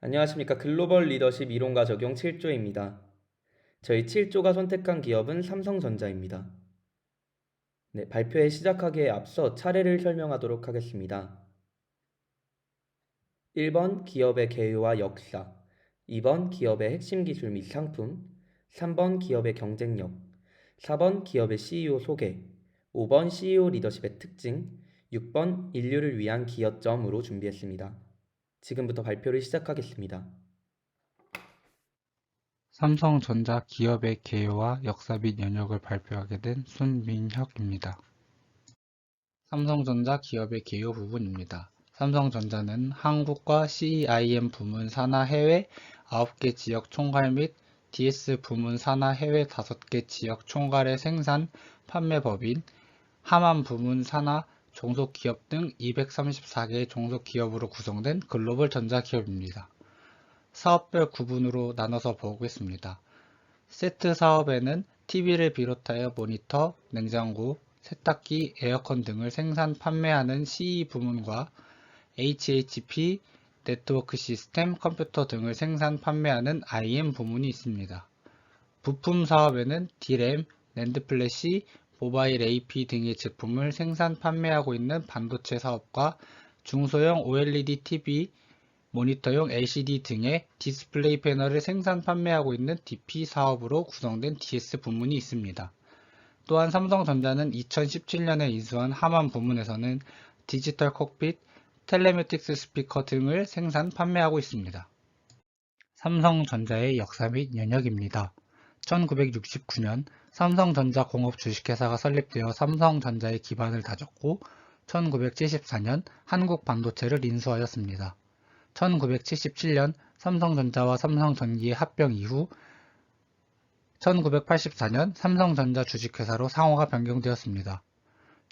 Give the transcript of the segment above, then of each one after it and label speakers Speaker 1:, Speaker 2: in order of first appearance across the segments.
Speaker 1: 안녕하십니까. 글로벌 리더십 이론과 적용 7조입니다. 저희 7조가 선택한 기업은 삼성전자입니다. 네, 발표에 시작하기에 앞서 차례를 설명하도록 하겠습니다. 1번 기업의 개요와 역사, 2번 기업의 핵심 기술 및 상품, 3번 기업의 경쟁력, 4번 기업의 CEO 소개, 5번 CEO 리더십의 특징, 6번 인류를 위한 기여점으로 준비했습니다. 지금부터 발표를 시작하겠습니다.
Speaker 2: 삼성전자 기업의 개요와 역사 및 연역을 발표하게 된 손민혁입니다. 삼성전자 기업의 개요 부분입니다. 삼성전자는 한국과 CEIM 부문 산하 해외 9개 지역 총괄 및 DS 부문 산하 해외 5개 지역 총괄의 생산, 판매 법인, 하만 부문 산하 종속기업 등 234개의 종속기업으로 구성된 글로벌 전자기업입니다. 사업별 구분으로 나눠서 보겠습니다. 세트 사업에는 TV를 비롯하여 모니터, 냉장고, 세탁기, 에어컨 등을 생산, 판매하는 CE 부문과 HHP, 네트워크 시스템, 컴퓨터 등을 생산, 판매하는 IM 부문이 있습니다. 부품 사업에는 D램, 낸드 플래시, 모바일 AP 등의 제품을 생산, 판매하고 있는 반도체 사업과 중소형 OLED TV, 모니터용 LCD 등의 디스플레이 패널을 생산 판매하고 있는 DP 사업으로 구성된 DS 부문이 있습니다. 또한 삼성전자는 2017년에 인수한 하만 부문에서는 디지털 콕핏, 텔레매틱스 스피커 등을 생산 판매하고 있습니다. 삼성전자의 역사 및 연역입니다. 1969년 삼성전자 공업 주식회사가 설립되어 삼성전자의 기반을 다졌고 1974년 한국 반도체를 인수하였습니다. 1977년 삼성전자와 삼성전기의 합병 이후 1984년 삼성전자 주식회사로 상호가 변경되었습니다.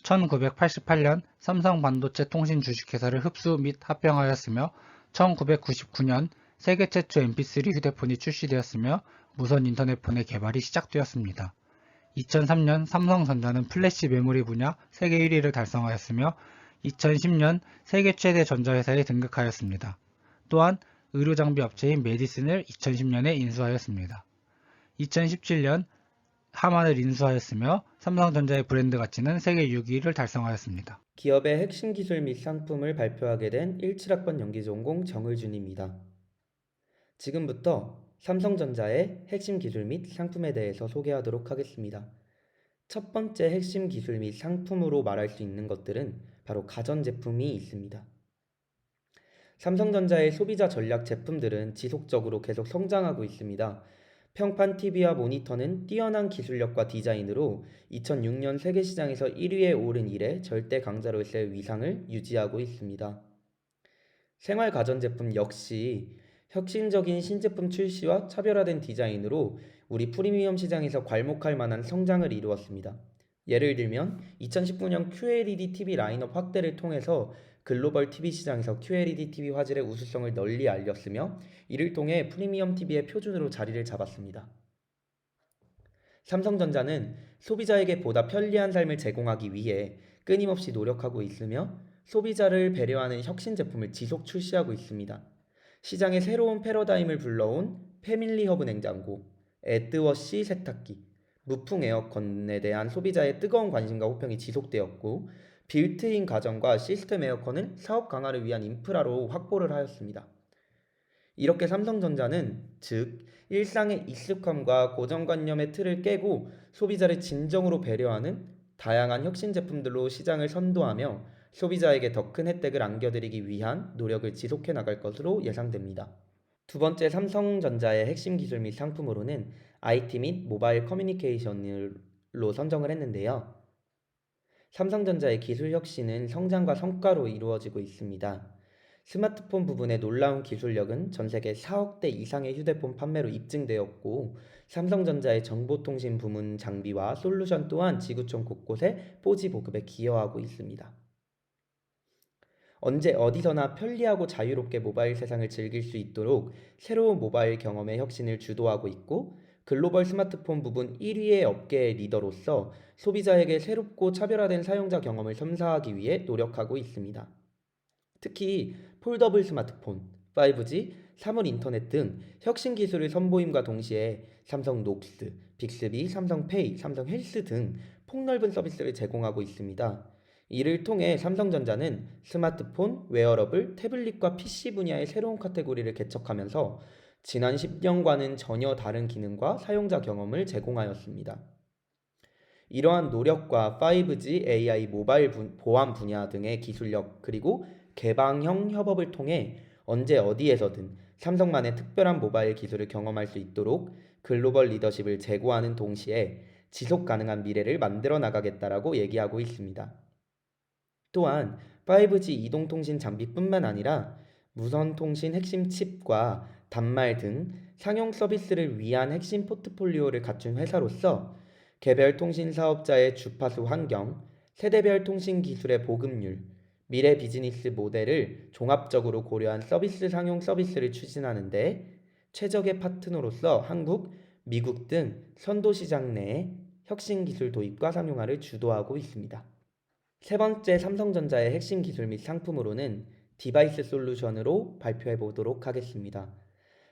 Speaker 2: 1988년 삼성반도체 통신 주식회사를 흡수 및 합병하였으며 1999년 세계 최초 mp3 휴대폰이 출시되었으며 무선 인터넷폰의 개발이 시작되었습니다. 2003년 삼성전자는 플래시 메모리 분야 세계 1위를 달성하였으며 2010년 세계 최대 전자회사에 등극하였습니다. 또한 의료장비 업체인 메디슨을 2010년에 인수하였습니다. 2017년 하만을 인수하였으며 삼성전자의 브랜드 가치는 세계 6위를 달성하였습니다.
Speaker 1: 기업의 핵심 기술 및 상품을 발표하게 된 17학번 연기전공 정을준입니다. 지금부터 삼성전자의 핵심 기술 및 상품에 대해서 소개하도록 하겠습니다. 첫 번째 핵심 기술 및 상품으로 말할 수 있는 것들은 바로 가전제품이 있습니다. 삼성전자의 소비자 전략 제품들은 지속적으로 계속 성장하고 있습니다. 평판 TV와 모니터는 뛰어난 기술력과 디자인으로 2006년 세계 시장에서 1위에 오른 이래 절대 강자로서의 위상을 유지하고 있습니다. 생활 가전제품 역시 혁신적인 신제품 출시와 차별화된 디자인으로 우리 프리미엄 시장에서 괄목할 만한 성장을 이루었습니다. 예를 들면 2019년 QLED TV 라인업 확대를 통해서 글로벌 TV 시장에서 QLED TV 화질의 우수성을 널리 알렸으며 이를 통해 프리미엄 TV의 표준으로 자리를 잡았습니다. 삼성전자는 소비자에게 보다 편리한 삶을 제공하기 위해 끊임없이 노력하고 있으며 소비자를 배려하는 혁신 제품을 지속 출시하고 있습니다. 시장에 새로운 패러다임을 불러온 패밀리 허브 냉장고, 에드워시 세탁기, 무풍 에어컨에 대한 소비자의 뜨거운 관심과 호평이 지속되었고 빌트인 가전과 시스템 에어컨은 사업 강화를 위한 인프라로 확보를 하였습니다. 이렇게 삼성전자는 즉 일상의 익숙함과 고정관념의 틀을 깨고 소비자를 진정으로 배려하는 다양한 혁신 제품들로 시장을 선도하며 소비자에게 더 큰 혜택을 안겨드리기 위한 노력을 지속해 나갈 것으로 예상됩니다. 두 번째 삼성전자의 핵심 기술 및 상품으로는 IT 및 모바일 커뮤니케이션으로 선정을 했는데요. 삼성전자의 기술 혁신은 성장과 성과로 이루어지고 있습니다. 스마트폰 부분의 놀라운 기술력은 전 세계 4억 대 이상의 휴대폰 판매로 입증되었고, 삼성전자의 정보통신 부문 장비와 솔루션 또한 지구촌 곳곳에 4G 보급에 기여하고 있습니다. 언제 어디서나 편리하고 자유롭게 모바일 세상을 즐길 수 있도록 새로운 모바일 경험의 혁신을 주도하고 있고, 글로벌 스마트폰 부분 1위의 업계의 리더로서 소비자에게 새롭고 차별화된 사용자 경험을 선사하기 위해 노력하고 있습니다. 특히 폴더블 스마트폰, 5G, 사물 인터넷 등 혁신 기술을 선보임과 동시에 삼성 녹스, 빅스비, 삼성페이, 삼성 헬스 등 폭넓은 서비스를 제공하고 있습니다. 이를 통해 삼성전자는 스마트폰, 웨어러블, 태블릿과 PC 분야의 새로운 카테고리를 개척하면서 지난 10년과는 전혀 다른 기능과 사용자 경험을 제공하였습니다. 이러한 노력과 5G, AI, 모바일 보안 분야 등의 기술력 그리고 개방형 협업을 통해 언제 어디에서든 삼성만의 특별한 모바일 기술을 경험할 수 있도록 글로벌 리더십을 제고하는 동시에 지속 가능한 미래를 만들어 나가겠다라고 얘기하고 있습니다. 또한 5G 이동통신 장비뿐만 아니라 무선통신 핵심 칩과 단말 등 상용 서비스를 위한 핵심 포트폴리오를 갖춘 회사로서 개별 통신 사업자의 주파수 환경, 세대별 통신 기술의 보급률, 미래 비즈니스 모델을 종합적으로 고려한 서비스 상용 서비스를 추진하는데 최적의 파트너로서 한국, 미국 등 선도 시장 내에 혁신 기술 도입과 상용화를 주도하고 있습니다. 세 번째 삼성전자의 핵심 기술 및 상품으로는 디바이스 솔루션으로 발표해 보도록 하겠습니다.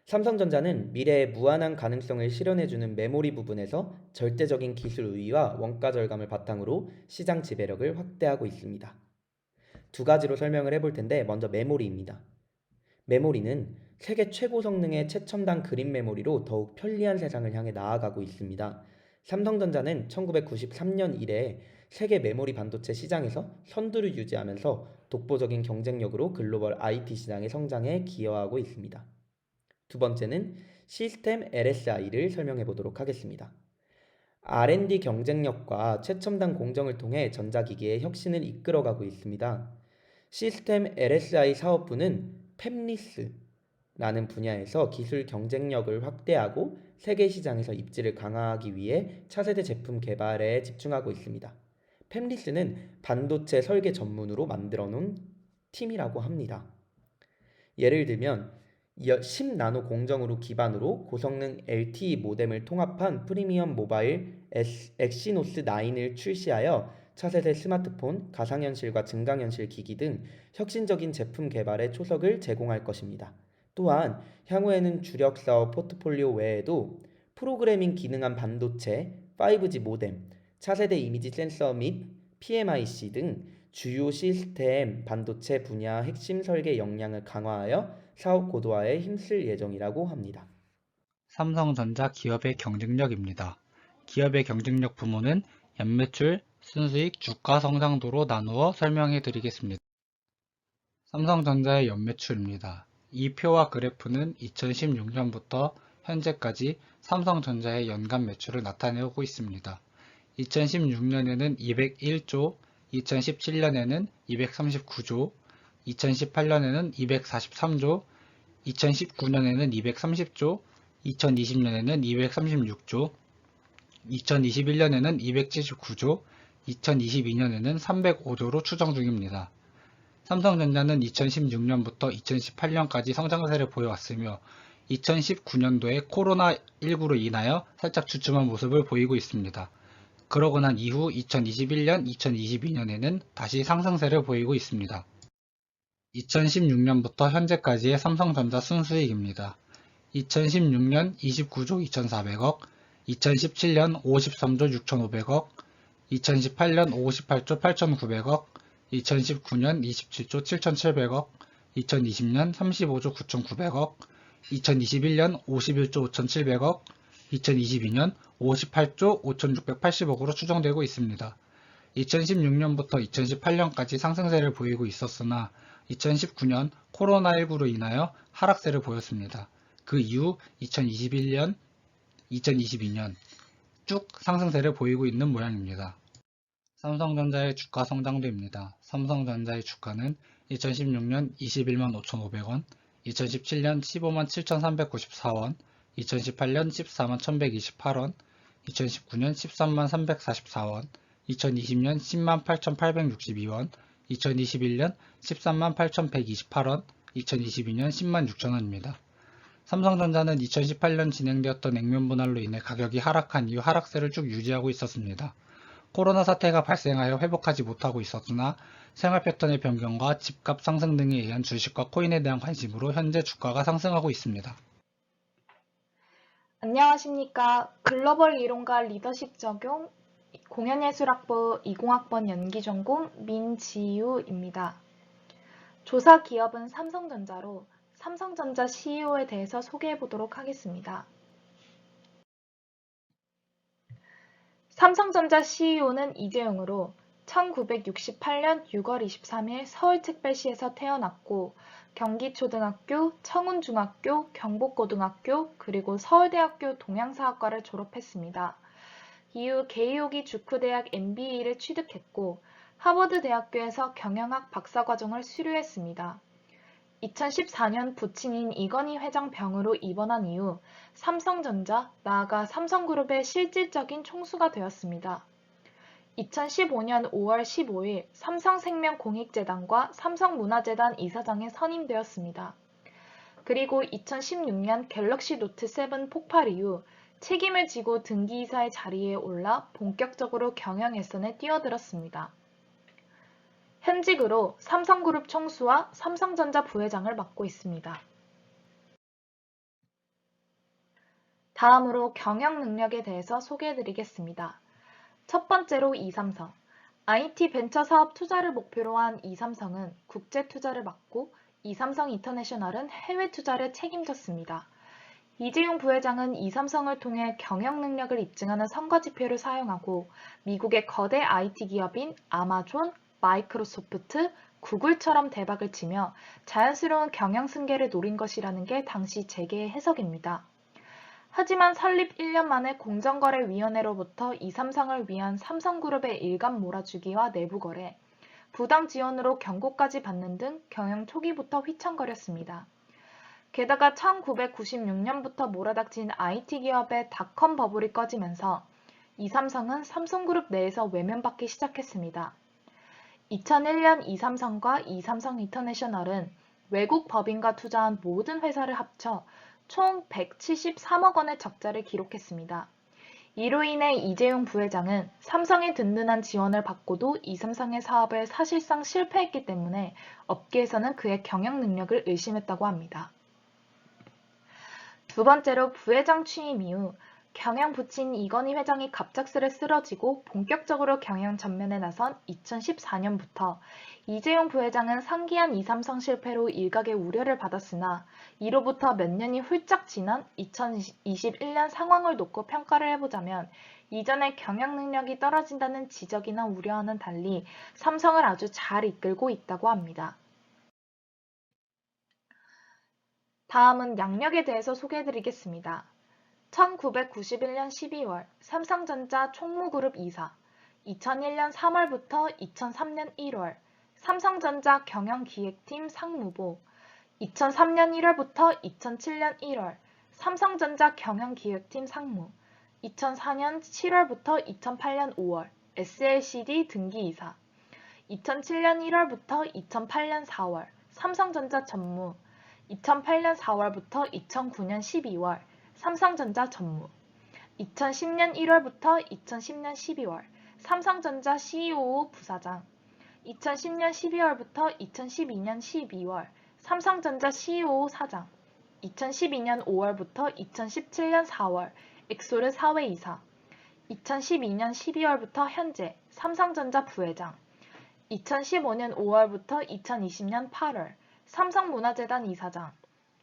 Speaker 1: 삼성전자는 미래의 무한한 가능성을 실현해주는 메모리 부분에서 절대적인 기술 우위와 원가 절감을 바탕으로 시장 지배력을 확대하고 있습니다. 두 가지로 설명을 해볼 텐데 먼저 메모리입니다. 메모리는 세계 최고 성능의 최첨단 그린 메모리로 더욱 편리한 세상을 향해 나아가고 있습니다. 삼성전자는 1993년 이래 세계 메모리 반도체 시장에서 선두를 유지하면서 독보적인 경쟁력으로 글로벌 IT 시장의 성장에 기여하고 있습니다. 두 번째는 시스템 LSI를 설명해 보도록 하겠습니다. R&D 경쟁력과 최첨단 공정을 통해 전자기기의 혁신을 이끌어가고 있습니다. 시스템 LSI 사업부는 팹리스라는 분야에서 기술 경쟁력을 확대하고 세계 시장에서 입지를 강화하기 위해 차세대 제품 개발에 집중하고 있습니다. 팹리스는 반도체 설계 전문으로 만들어 놓은 팀이라고 합니다. 예를 들면 10나노 공정으로 기반으로 고성능 LTE 모뎀을 통합한 프리미엄 모바일 엑시노스 9을 출시하여 차세대 스마트폰, 가상현실과 증강현실 기기 등 혁신적인 제품 개발에 초석을 제공할 것입니다. 또한 향후에는 주력 사업 포트폴리오 외에도 프로그래밍 기능한 반도체, 5G 모뎀, 차세대 이미지 센서 및 PMIC 등 주요 시스템 반도체 분야 핵심 설계 역량을 강화하여 사업 고도화에 힘쓸 예정이라고 합니다.
Speaker 2: 삼성전자 기업의 경쟁력입니다. 기업의 경쟁력 부문은 연매출, 순수익, 주가 성장도로 나누어 설명해 드리겠습니다. 삼성전자의 연매출입니다. 이 표와 그래프는 2016년부터 현재까지 삼성전자의 연간 매출을 나타내고 있습니다. 2016년에는 201조, 2017년에는 239조, 2018년에는 243조, 2019년에는 230조, 2020년에는 236조, 2021년에는 279조, 2022년에는 305조로 추정 중입니다. 삼성전자는 2016년부터 2018년까지 성장세를 보여왔으며 2019년도에 코로나19로 인하여 살짝 주춤한 모습을 보이고 있습니다. 그러고 난 이후 2021년, 2022년에는 다시 상승세를 보이고 있습니다. 2016년부터 현재까지의 삼성전자 순수익입니다. 2016년 29조 2,400억, 2017년 53조 6,500억, 2018년 58조 8,900억, 2019년 27조 7,700억, 2020년 35조 9,900억, 2021년 51조 5,700억, 2022년 58조 5,680억으로 추정되고 있습니다. 2016년부터 2018년까지 상승세를 보이고 있었으나 2019년 코로나19로 인하여 하락세를 보였습니다. 그 이후 2021년, 2022년 쭉 상승세를 보이고 있는 모양입니다. 삼성전자의 주가 성장도입니다. 삼성전자의 주가는 2016년 21만 5,500원, 2017년 15만 7,394원, 2018년 14만 1,128원, 2019년 13만 344원, 2020년 10만 8,862원, 2021년 13만 8,128원, 2022년 10만 6천원입니다. 삼성전자는 2018년 진행되었던 액면 분할로 인해 가격이 하락한 이후 하락세를 쭉 유지하고 있었습니다. 코로나 사태가 발생하여 회복하지 못하고 있었으나 생활 패턴의 변경과 집값 상승 등에 의한 주식과 코인에 대한 관심으로 현재 주가가 상승하고 있습니다.
Speaker 3: 안녕하십니까. 글로벌 이론과 리더십 적용 공연예술학부 20학번 연기전공 민지유입니다. 조사 기업은 삼성전자로 삼성전자 CEO에 대해서 소개해 보도록 하겠습니다. 삼성전자 CEO는 이재용으로 1968년 6월 23일 서울특별시에서 태어났고 경기초등학교, 청운중학교, 경복고등학교, 그리고 서울대학교 동양사학과를 졸업했습니다. 이후 게이오기 주쿠대학 MBA를 취득했고 하버드대학교에서 경영학 박사과정을 수료했습니다. 2014년 부친인 이건희 회장 병으로 입원한 이후 삼성전자, 나아가 삼성그룹의 실질적인 총수가 되었습니다. 2015년 5월 15일 삼성생명공익재단과 삼성문화재단 이사장에 선임되었습니다. 그리고 2016년 갤럭시 노트 7 폭발 이후 책임을 지고 등기이사의 자리에 올라 본격적으로 경영 일선에 뛰어들었습니다. 현직으로 삼성그룹 총수와 삼성전자 부회장을 맡고 있습니다. 다음으로 경영 능력에 대해서 소개해드리겠습니다. 첫 번째로 이삼성. IT 벤처 사업 투자를 목표로 한 이삼성은 국제 투자를 맡고 이삼성 인터내셔널은 해외 투자를 책임졌습니다. 이재용 부회장은 이삼성을 통해 경영 능력을 입증하는 성과지표를 사용하고 미국의 거대 IT 기업인 아마존, 마이크로소프트, 구글처럼 대박을 치며 자연스러운 경영 승계를 노린 것이라는 게 당시 재계의 해석입니다. 하지만 설립 1년 만에 공정거래위원회로부터 이삼성을 위한 삼성그룹의 일감 몰아주기와 내부거래, 부당 지원으로 경고까지 받는 등 경영 초기부터 휘청거렸습니다. 게다가 1996년부터 몰아닥친 IT 기업의 닷컴 버블이 꺼지면서 이삼성은 삼성그룹 내에서 외면받기 시작했습니다. 2001년 이삼성과 이삼성 인터내셔널은 외국 법인과 투자한 모든 회사를 합쳐 총 173억 원의 적자를 기록했습니다. 이로 인해 이재용 부회장은 삼성의 든든한 지원을 받고도 이삼성의 사업을 사실상 실패했기 때문에 업계에서는 그의 경영 능력을 의심했다고 합니다. 두 번째로 부회장 취임 이후 경영 부친 이건희 회장이 갑작스레 쓰러지고 본격적으로 경영 전면에 나선 2014년부터 이재용 부회장은 상기한 이삼성 실패로 일각의 우려를 받았으나 이로부터 몇 년이 훌쩍 지난 2021년 상황을 놓고 평가를 해보자면 이전의 경영 능력이 떨어진다는 지적이나 우려와는 달리 삼성을 아주 잘 이끌고 있다고 합니다. 다음은 양력에 대해서 소개해드리겠습니다. 1991년 12월 삼성전자 총무그룹 이사, 2001년 3월부터 2003년 1월 삼성전자 경영기획팀 상무보, 2003년 1월부터 2007년 1월 삼성전자 경영기획팀 상무, 2004년 7월부터 2008년 5월 SLCD 등기이사, 2007년 1월부터 2008년 4월 삼성전자 전무, 2008년 4월부터 2009년 12월 삼성전자 전무, 2010년 1월부터 2010년 12월 삼성전자 CEO 부사장, 2010년 12월부터 2012년 12월 삼성전자 CEO 사장, 2012년 5월부터 2017년 4월 엑소르 사회이사, 2012년 12월부터 현재 삼성전자 부회장, 2015년 5월부터 2020년 8월 삼성문화재단 이사장,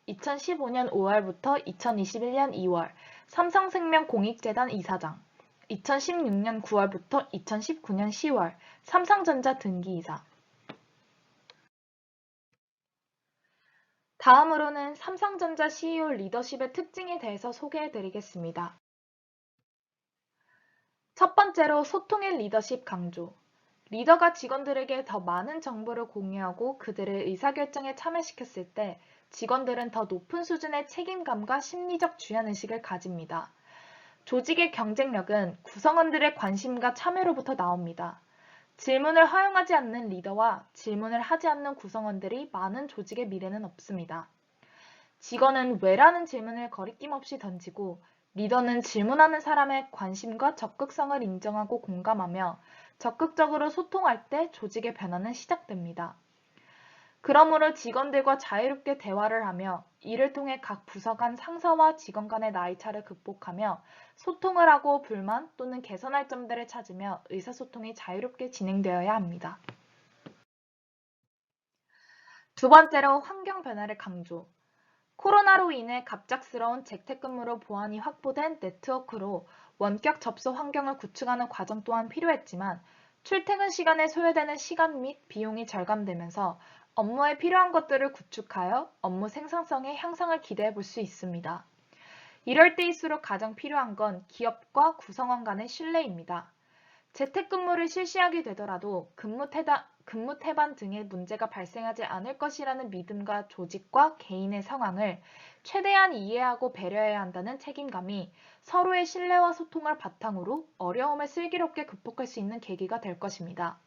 Speaker 3: 2015년 5월부터 2021년 2월 삼성생명공익재단 이사장, 2016년 9월부터 2019년 10월 삼성전자 등기이사. 다음으로는 삼성전자 CEO 리더십의 특징에 대해서 소개해드리겠습니다. 첫 번째로 소통의 리더십 강조. 리더가 직원들에게 더 많은 정보를 공유하고 그들을 의사결정에 참여시켰을 때 직원들은 더 높은 수준의 책임감과 심리적 주연의식을 가집니다. 조직의 경쟁력은 구성원들의 관심과 참여로부터 나옵니다. 질문을 허용하지 않는 리더와 질문을 하지 않는 구성원들이 많은 조직의 미래는 없습니다. 직원은 왜라는 질문을 거리낌 없이 던지고 리더는 질문하는 사람의 관심과 적극성을 인정하고 공감하며 적극적으로 소통할 때 조직의 변화는 시작됩니다. 그러므로 직원들과 자유롭게 대화를 하며 이를 통해 각 부서 간 상사와 직원 간의 나이차를 극복하며 소통을 하고 불만 또는 개선할 점들을 찾으며 의사소통이 자유롭게 진행되어야 합니다. 두 번째로 환경 변화를 강조. 코로나로 인해 갑작스러운 재택근무로 보안이 확보된 네트워크로 원격 접속 환경을 구축하는 과정 또한 필요했지만 출퇴근 시간에 소요되는 시간 및 비용이 절감되면서 업무에 필요한 것들을 구축하여 업무 생산성의 향상을 기대해 볼 수 있습니다. 이럴 때일수록 가장 필요한 건 기업과 구성원 간의 신뢰입니다. 재택근무를 실시하게 되더라도 근무 태반 등의 문제가 발생하지 않을 것이라는 믿음과 조직과 개인의 상황을 최대한 이해하고 배려해야 한다는 책임감이 서로의 신뢰와 소통을 바탕으로 어려움을 슬기롭게 극복할 수 있는 계기가 될 것입니다.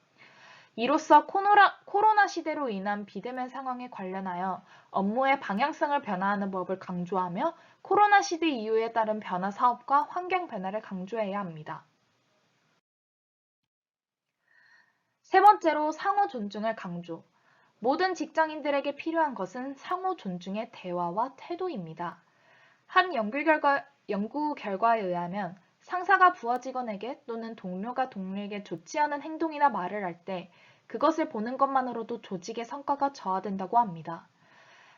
Speaker 3: 이로써 코로나 시대로 인한 비대면 상황에 관련하여 업무의 방향성을 변화하는 법을 강조하며 코로나 시대 이후에 따른 변화 사업과 환경 변화를 강조해야 합니다. 세 번째로 상호 존중을 강조. 모든 직장인들에게 필요한 것은 상호 존중의 대화와 태도입니다. 한 연구 결과에 의하면 상사가 부하 직원에게 또는 동료가 동료에게 좋지 않은 행동이나 말을 할 때 그것을 보는 것만으로도 조직의 성과가 저하된다고 합니다.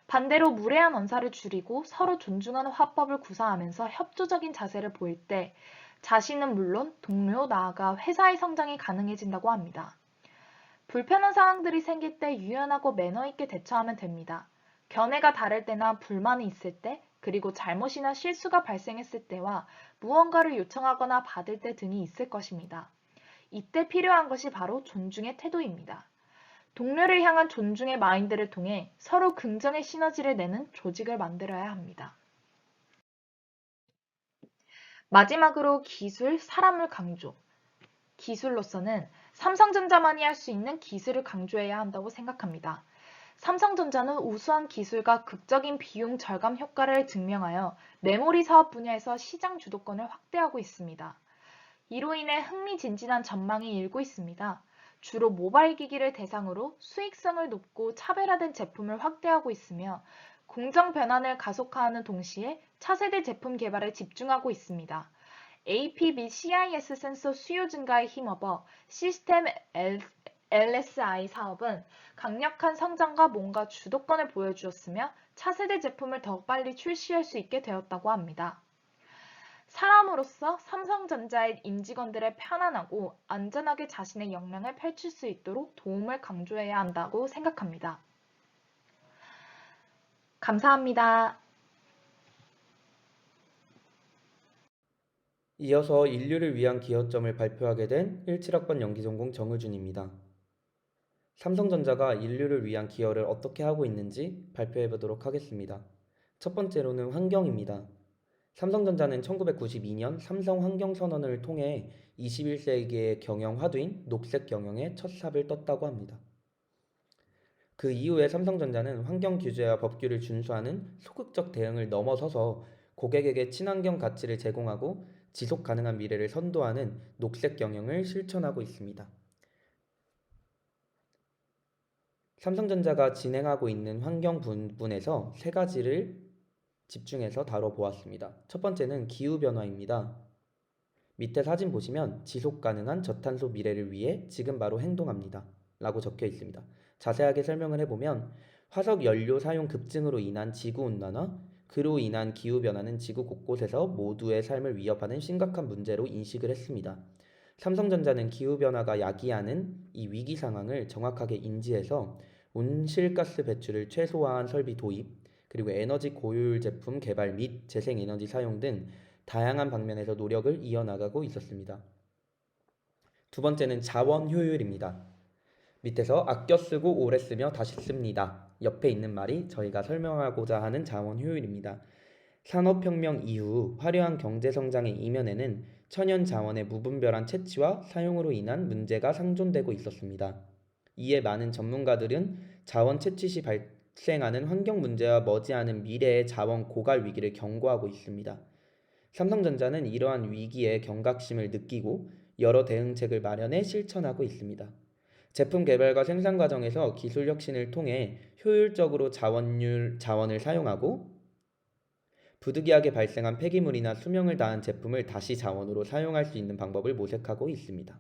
Speaker 3: 반대로 무례한 언사를 줄이고 서로 존중하는 화법을 구사하면서 협조적인 자세를 보일 때 자신은 물론 동료 나아가 회사의 성장이 가능해진다고 합니다. 불편한 상황들이 생길 때 유연하고 매너 있게 대처하면 됩니다. 견해가 다를 때나 불만이 있을 때, 그리고 잘못이나 실수가 발생했을 때와 무언가를 요청하거나 받을 때 등이 있을 것입니다. 이때 필요한 것이 바로 존중의 태도입니다. 동료를 향한 존중의 마인드를 통해 서로 긍정의 시너지를 내는 조직을 만들어야 합니다. 마지막으로 기술, 사람을 강조. 기술로서는 삼성전자만이 할 수 있는 기술을 강조해야 한다고 생각합니다. 삼성전자는 우수한 기술과 극적인 비용 절감 효과를 증명하여 메모리 사업 분야에서 시장 주도권을 확대하고 있습니다. 이로 인해 흥미진진한 전망이 일고 있습니다. 주로 모바일 기기를 대상으로 수익성을 높고 차별화된 제품을 확대하고 있으며 공정 변환을 가속화하는 동시에 차세대 제품 개발에 집중하고 있습니다. AP 및 CIS 센서 수요 증가에 힘입어 시스템 LSI 사업은 강력한 성장과 뭔가 주도권을 보여주었으며 차세대 제품을 더 빨리 출시할 수 있게 되었다고 합니다. 사람으로서 삼성전자의 임직원들의 편안하고 안전하게 자신의 역량을 펼칠 수 있도록 도움을 강조해야 한다고 생각합니다. 감사합니다.
Speaker 1: 이어서 인류를 위한 기여점을 발표하게 된 17학번 연기전공 정의준입니다. 삼성전자가 인류를 위한 기여를 어떻게 하고 있는지 발표해 보도록 하겠습니다. 첫 번째로는 환경입니다. 삼성전자는 1992년 삼성 환경선언을 통해 21세기의 경영 화두인 녹색 경영의 첫 삽을 떴다고 합니다. 그 이후에 삼성전자는 환경 규제와 법규를 준수하는 소극적 대응을 넘어서서 고객에게 친환경 가치를 제공하고 지속 가능한 미래를 선도하는 녹색 경영을 실천하고 있습니다. 삼성전자가 진행하고 있는 환경 부분에서 세 가지를 집중해서 다뤄보았습니다. 첫 번째는 기후변화입니다. 밑에 사진 보시면 지속 가능한 저탄소 미래를 위해 지금 바로 행동합니다. 라고 적혀 있습니다. 자세하게 설명을 해보면 화석 연료 사용 급증으로 인한 지구온난화, 그로 인한 기후변화는 지구 곳곳에서 모두의 삶을 위협하는 심각한 문제로 인식을 했습니다. 삼성전자는 기후변화가 야기하는 이 위기 상황을 정확하게 인지해서 온실가스 배출을 최소화한 설비 도입, 그리고 에너지 고효율 제품 개발 및 재생에너지 사용 등 다양한 방면에서 노력을 이어나가고 있었습니다. 두 번째는 자원 효율입니다. 밑에서 아껴 쓰고 오래 쓰며 다시 씁니다. 옆에 있는 말이 저희가 설명하고자 하는 자원 효율입니다. 산업혁명 이후 화려한 경제성장의 이면에는 천연 자원의 무분별한 채취와 사용으로 인한 문제가 상존되고 있었습니다. 이에 많은 전문가들은 자원 채취 시 발생하는 환경 문제와 머지않은 미래의 자원 고갈 위기를 경고하고 있습니다. 삼성전자는 이러한 위기에 경각심을 느끼고 여러 대응책을 마련해 실천하고 있습니다. 제품 개발과 생산 과정에서 기술 혁신을 통해 효율적으로 자원을 사용하고 부득이하게 발생한 폐기물이나 수명을 다한 제품을 다시 자원으로 사용할 수 있는 방법을 모색하고 있습니다.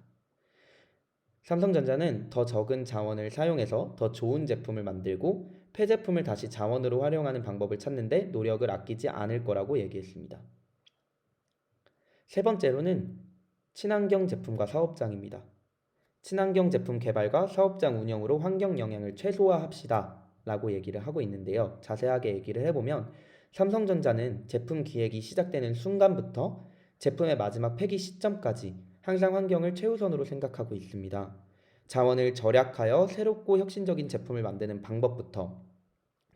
Speaker 1: 삼성전자는 더 적은 자원을 사용해서 더 좋은 제품을 만들고 폐제품을 다시 자원으로 활용하는 방법을 찾는데 노력을 아끼지 않을 거라고 얘기했습니다. 세 번째로는 친환경 제품과 사업장입니다. 친환경 제품 개발과 사업장 운영으로 환경 영향을 최소화합시다 라고 얘기를 하고 있는데요. 자세하게 얘기를 해보면 삼성전자는 제품 기획이 시작되는 순간부터 제품의 마지막 폐기 시점까지 항상 환경을 최우선으로 생각하고 있습니다. 자원을 절약하여 새롭고 혁신적인 제품을 만드는 방법부터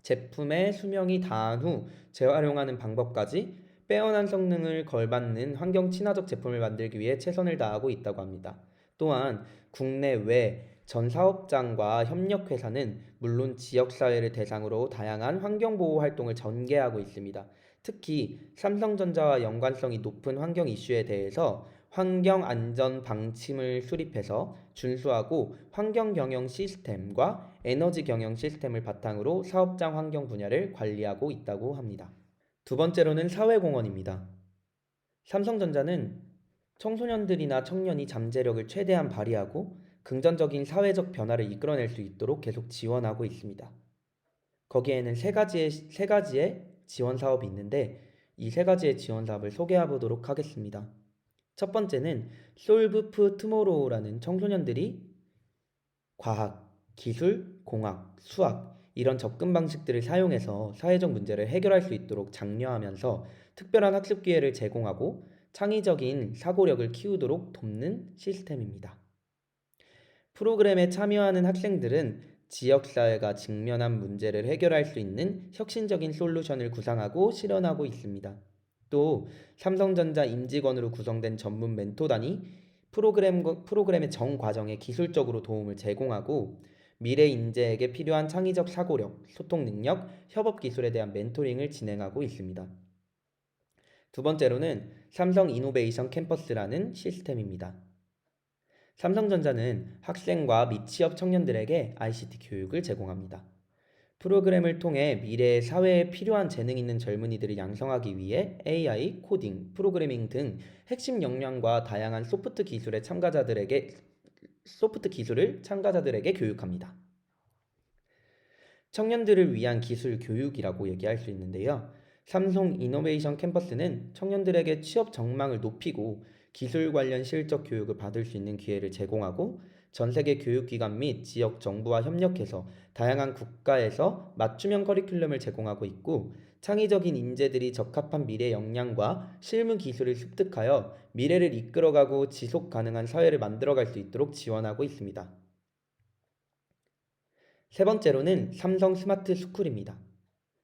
Speaker 1: 제품의 수명이 다한 후 재활용하는 방법까지 빼어난 성능을 걸맞는 환경 친화적 제품을 만들기 위해 최선을 다하고 있다고 합니다. 또한 국내외 전 사업장과 협력회사는 물론 지역사회를 대상으로 다양한 환경보호 활동을 전개하고 있습니다. 특히 삼성전자와 연관성이 높은 환경 이슈에 대해서 환경안전 방침을 수립해서 준수하고 환경경영 시스템과 에너지 경영 시스템을 바탕으로 사업장 환경 분야를 관리하고 있다고 합니다. 두 번째로는 사회공헌입니다. 삼성전자는 청소년들이나 청년이 잠재력을 최대한 발휘하고 긍정적인 사회적 변화를 이끌어낼 수 있도록 계속 지원하고 있습니다. 거기에는 세 가지의 지원 사업이 있는데 이 세 가지의 지원 사업을 소개해 보도록 하겠습니다. 첫 번째는 솔브 프 투모로우라는 청소년들이 과학, 기술, 공학, 수학 이런 접근 방식들을 사용해서 사회적 문제를 해결할 수 있도록 장려하면서 특별한 학습 기회를 제공하고 창의적인 사고력을 키우도록 돕는 시스템입니다. 프로그램에 참여하는 학생들은 지역사회가 직면한 문제를 해결할 수 있는 혁신적인 솔루션을 구상하고 실현하고 있습니다. 또 삼성전자 임직원으로 구성된 전문 멘토단이 프로그램의 전 과정에 기술적으로 도움을 제공하고 미래 인재에게 필요한 창의적 사고력, 소통 능력, 협업 기술에 대한 멘토링을 진행하고 있습니다. 두 번째로는 삼성 이노베이션 캠퍼스라는 시스템입니다. 삼성전자는 학생과 미취업 청년들에게 ICT 교육을 제공합니다. 프로그램을 통해 미래의 사회에 필요한 재능 있는 젊은이들을 양성하기 위해 AI, 코딩, 프로그래밍 등 핵심 역량과 다양한 소프트 기술을 참가자들에게 교육합니다. 청년들을 위한 기술 교육이라고 얘기할 수 있는데요. 삼성 이노베이션 캠퍼스는 청년들에게 취업 전망을 높이고 기술 관련 실적 교육을 받을 수 있는 기회를 제공하고 전 세계 교육기관 및 지역 정부와 협력해서 다양한 국가에서 맞춤형 커리큘럼을 제공하고 있고 창의적인 인재들이 적합한 미래 역량과 실무 기술을 습득하여 미래를 이끌어가고 지속 가능한 사회를 만들어갈 수 있도록 지원하고 있습니다. 세 번째로는 삼성 스마트 스쿨입니다.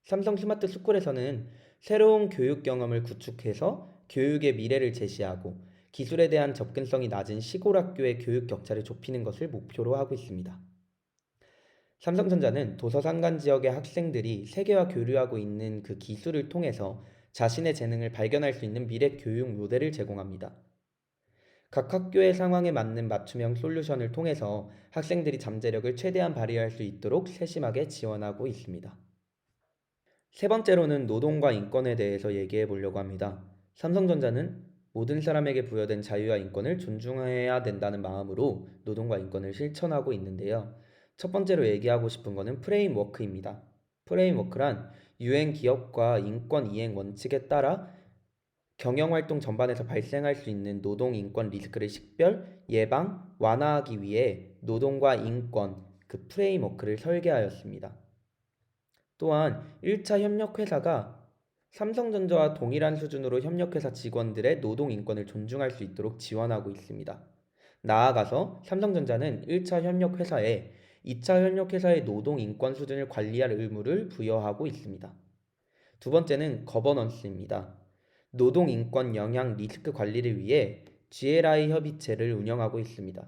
Speaker 1: 삼성 스마트 스쿨에서는 새로운 교육 경험을 구축해서 교육의 미래를 제시하고 기술에 대한 접근성이 낮은 시골 학교의 교육 격차를 좁히는 것을 목표로 하고 있습니다. 삼성전자는 도서산간 지역의 학생들이 세계와 교류하고 있는 그 기술을 통해서 자신의 재능을 발견할 수 있는 미래 교육 모델을 제공합니다. 각 학교의 상황에 맞는 맞춤형 솔루션을 통해서 학생들이 잠재력을 최대한 발휘할 수 있도록 세심하게 지원하고 있습니다. 세 번째로는 노동과 인권에 대해서 얘기해 보려고 합니다. 삼성전자는 모든 사람에게 부여된 자유와 인권을 존중해야 된다는 마음으로 노동과 인권을 실천하고 있는데요. 첫 번째로 얘기하고 싶은 것은 프레임워크입니다. 프레임워크란 유엔 기업과 인권 이행 원칙에 따라 경영활동 전반에서 발생할 수 있는 노동 인권 리스크를 식별, 예방, 완화하기 위해 노동과 인권, 그 프레임워크를 설계하였습니다. 또한 1차 협력회사가 삼성전자와 동일한 수준으로 협력회사 직원들의 노동 인권을 존중할 수 있도록 지원하고 있습니다. 나아가서 삼성전자는 1차 협력회사에 2차 협력회사의 노동 인권 수준을 관리할 의무를 부여하고 있습니다. 두 번째는 거버넌스입니다. 노동 인권 영향 리스크 관리를 위해 GLI 협의체를 운영하고 있습니다.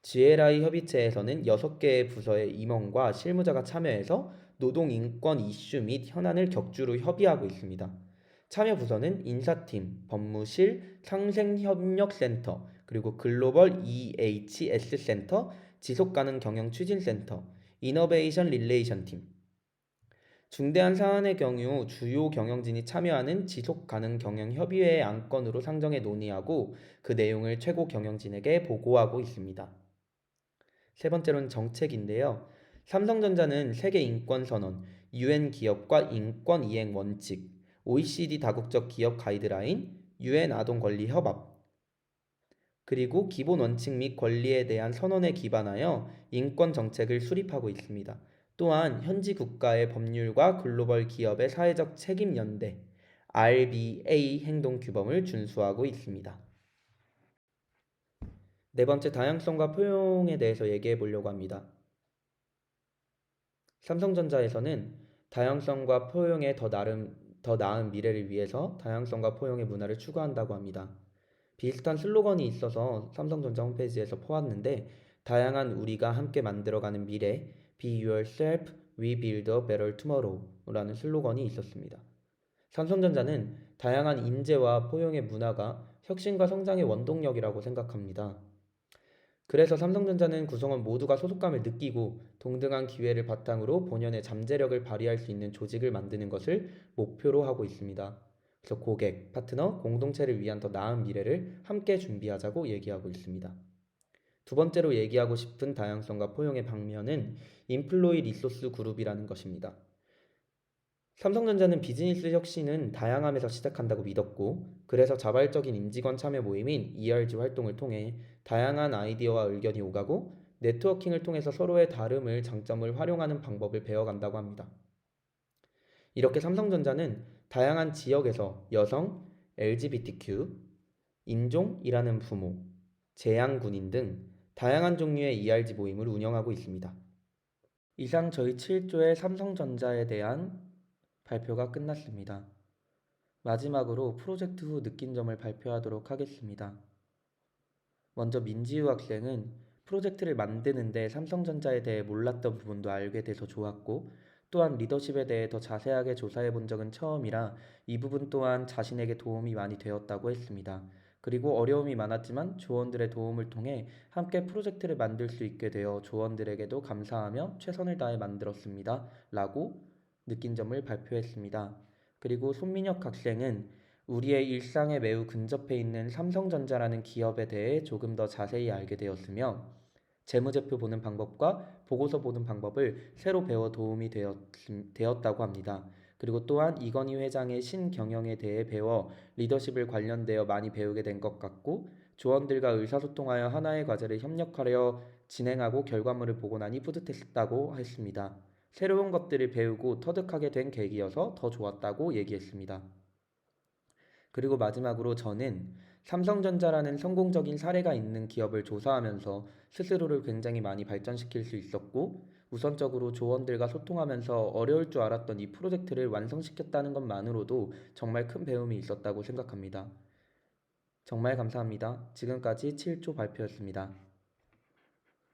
Speaker 1: GLI 협의체에서는 6개의 부서의 임원과 실무자가 참여해서 노동 인권 이슈 및 현안을 격주로 협의하고 있습니다. 참여 부서는 인사팀, 법무실, 상생협력센터, 그리고 글로벌 EHS 센터, 지속가능 경영 추진센터, 이너베이션 릴레이션 팀. 중대한 사안의 경우 주요 경영진이 참여하는 지속가능 경영 협의회의 안건으로 상정해 논의하고 그 내용을 최고 경영진에게 보고하고 있습니다. 세 번째로는 정책인데요. 삼성전자는 세계 인권 선언, UN 기업과 인권 이행 원칙, OECD 다국적 기업 가이드라인, UN 아동 권리 협업, 그리고 기본 원칙 및 권리에 대한 선언에 기반하여 인권 정책을 수립하고 있습니다. 또한 현지 국가의 법률과 글로벌 기업의 사회적 책임 연대, RBA 행동 규범을 준수하고 있습니다. 네 번째, 다양성과 포용에 대해서 얘기해 보려고 합니다. 삼성전자에서는 다양성과 포용의 더 나은 미래를 위해서 다양성과 포용의 문화를 추구한다고 합니다. 비슷한 슬로건이 있어서 삼성전자 홈페이지에서 포왔는데, 다양한 우리가 함께 만들어가는 미래, Be Yourself, We Build a Better Tomorrow 라는 슬로건이 있었습니다. 삼성전자는 다양한 인재와 포용의 문화가 혁신과 성장의 원동력이라고 생각합니다. 그래서 삼성전자는 구성원 모두가 소속감을 느끼고 동등한 기회를 바탕으로 본연의 잠재력을 발휘할 수 있는 조직을 만드는 것을 목표로 하고 있습니다. 그래서 고객, 파트너, 공동체를 위한 더 나은 미래를 함께 준비하자고 얘기하고 있습니다. 두 번째로 얘기하고 싶은 다양성과 포용의 방면은 인플로이 리소스 그룹이라는 것입니다. 삼성전자는 비즈니스 혁신은 다양함에서 시작한다고 믿었고, 그래서 자발적인 임직원 참여 모임인 ERG 활동을 통해 다양한 아이디어와 의견이 오가고 네트워킹을 통해서 서로의 다름을 장점을 활용하는 방법을 배워간다고 합니다. 이렇게 삼성전자는 다양한 지역에서 여성, LGBTQ, 인종, 일하는 부모, 재향군인 등 다양한 종류의 ERG 모임을 운영하고 있습니다. 이상 저희 7조의 삼성전자에 대한 발표가 끝났습니다. 마지막으로 프로젝트 후 느낀 점을 발표하도록 하겠습니다. 먼저 민지우 학생은 프로젝트를 만드는데 삼성전자에 대해 몰랐던 부분도 알게 돼서 좋았고, 또한 리더십에 대해 더 자세하게 조사해 본 적은 처음이라 이 부분 또한 자신에게 도움이 많이 되었다고 했습니다. 그리고 어려움이 많았지만 조원들의 도움을 통해 함께 프로젝트를 만들 수 있게 되어 조원들에게도 감사하며 최선을 다해 만들었습니다. 라고 느낀 점을 발표했습니다. 그리고 손민혁 학생은 우리의 일상에 매우 근접해 있는 삼성전자라는 기업에 대해 조금 더 자세히 알게 되었으며, 재무제표 보는 방법과 보고서 보는 방법을 새로 배워 도움이 되었다고 합니다. 그리고 또한 이건희 회장의 신경영에 대해 배워 리더십을 관련되어 많이 배우게 된 것 같고, 조원들과 의사소통하여 하나의 과제를 협력하려 진행하고 결과물을 보고 나니 뿌듯했다고 했습니다. 새로운 것들을 배우고 터득하게 된 계기여서 더 좋았다고 얘기했습니다. 그리고 마지막으로 저는 삼성전자라는 성공적인 사례가 있는 기업을 조사하면서 스스로를 굉장히 많이 발전시킬 수 있었고, 우선적으로 조원들과 소통하면서 어려울 줄 알았던 이 프로젝트를 완성시켰다는 것만으로도 정말 큰 배움이 있었다고 생각합니다. 정말 감사합니다. 지금까지 7조 발표였습니다.